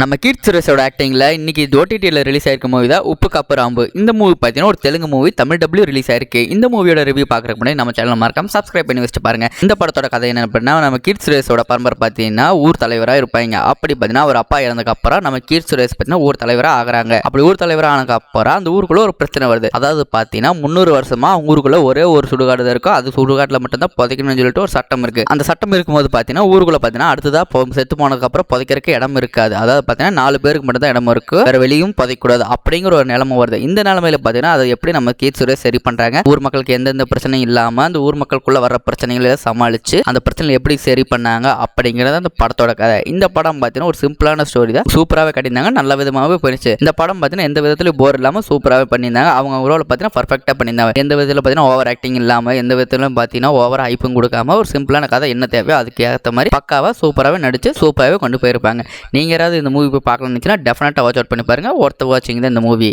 நம்ம கீர்த்தி சுரேஷோட ஆக்டிங்கில் இன்னைக்கு ஓடிடியில் ரிலீஸ் ஆயிருக்க மூவி தான் உப்பு கப்பு ராம்பு. இந்த மூவி பார்த்தீங்கன்னா ஒரு Telugu movie, Tamil W release ஆயிருக்கு. இந்த மூவியோட ரிவ்யூ பார்க்கறதுக்கு முன்னாடி நம்ம சேனல் மறக்காம சப்ஸ்கிரைப் பண்ணி வச்சுட்டு பாருங்க. இந்த படத்தோட கதை என்ன அப்படின்னா, நம்ம கீர்த்தி சுரேஷோட பரம்பரை பார்த்தீங்கன்னா ஊர் தலைவராக இருப்பாங்க. அப்படி பார்த்தீங்கன்னா அவர் அப்பா இறந்ததுக்கு அப்புறம் நம்ம கீர்த்தி சுரேஷ் பார்த்தீங்கன்னா ஊர் தலைவராக ஆகிறாங்க. அப்படி ஊர் தலைவராக ஆனதுக்கு அப்புறம் அந்த ஊருக்குள்ள ஒரு பிரச்சனை வருது. அதாவது பார்த்தீங்கன்னா 300 வருஷமா அவங்க ஊருக்குள்ள ஒரே ஒரு சுடுகாடு இருக்கும். அது சுடுகாட்டில் மட்டும்தான் புதைக்கணும்னு சொல்லிட்டு ஒரு சட்டம் இருக்கு. அந்த சட்டம் இருக்கும்போது பார்த்தீங்கன்னா ஊருக்குள்ள பார்த்தீங்கன்னா அடுத்ததா செத்து போனதுக்கு அப்புறம் புதைக்கிறதுக்கு இடம் இருக்காது. அதாவது பார்த்தீங்கன்னா 4 பேருக்கு மட்டும் தான் இடம் இருக்கு, வேற வெளியும் புதைக்கூடாது அப்படிங்கிற ஒரு நிலைமை வருது. இந்த நிலைமையில பார்த்தீங்கன்னா அதை எப்படி நம்ம கீர்த்தி சுரேஷ் சரி பண்றாங்க, ஊர் மக்களுக்கு எந்தெந்த பிரச்சனையும் இல்லாம அந்த ஊர் மக்களுக்குள்ள வர பிரச்சனைகளை சமாளிச்சு அந்த பிரச்சனை எப்படி சரி பண்ணாங்க அப்படிங்கிறது அந்த படத்தோட கதை. இந்த படம் பார்த்தீங்கன்னா ஒரு சிம்பிளான ஸ்டோரி தான், சூப்பராகவே கட்டியிருந்தாங்க, நல்ல விதமாகவே போயிடுச்சு. இந்த படம் பார்த்தீங்கன்னா எந்த விதத்திலும் போர் இல்லாமல் சூப்பராகவே பண்ணியிருந்தாங்க. அவங்க ரோல் பார்த்தீங்கன்னா பர்ஃபெக்டாக பண்ணியிருந்தாங்க. எந்த விதத்தில் பார்த்தீங்கன்னா ஓவர் ஆக்டிங் இல்லாமல், எந்த விதத்திலும் பார்த்தீங்கன்னா ஓவர் ஹைப்பும் கொடுக்காம ஒரு சிம்பிளான கதை என்ன தேவையோ அதுக்கு ஏற்ற மாதிரி பக்காவாக சூப்பராகவே நடிச்சு சூப்பராகவே கொண்டு போயிருப்பாங்க. நீங்கள் யாராவது இந்த மூவி போய் பார்க்கணும்னு நினச்சினா டெஃபினட்டாக வாட்ச் அவுட் பண்ணி பாருங்கள். ஒர்த் வாட்சிங் தான் இந்த மூவி.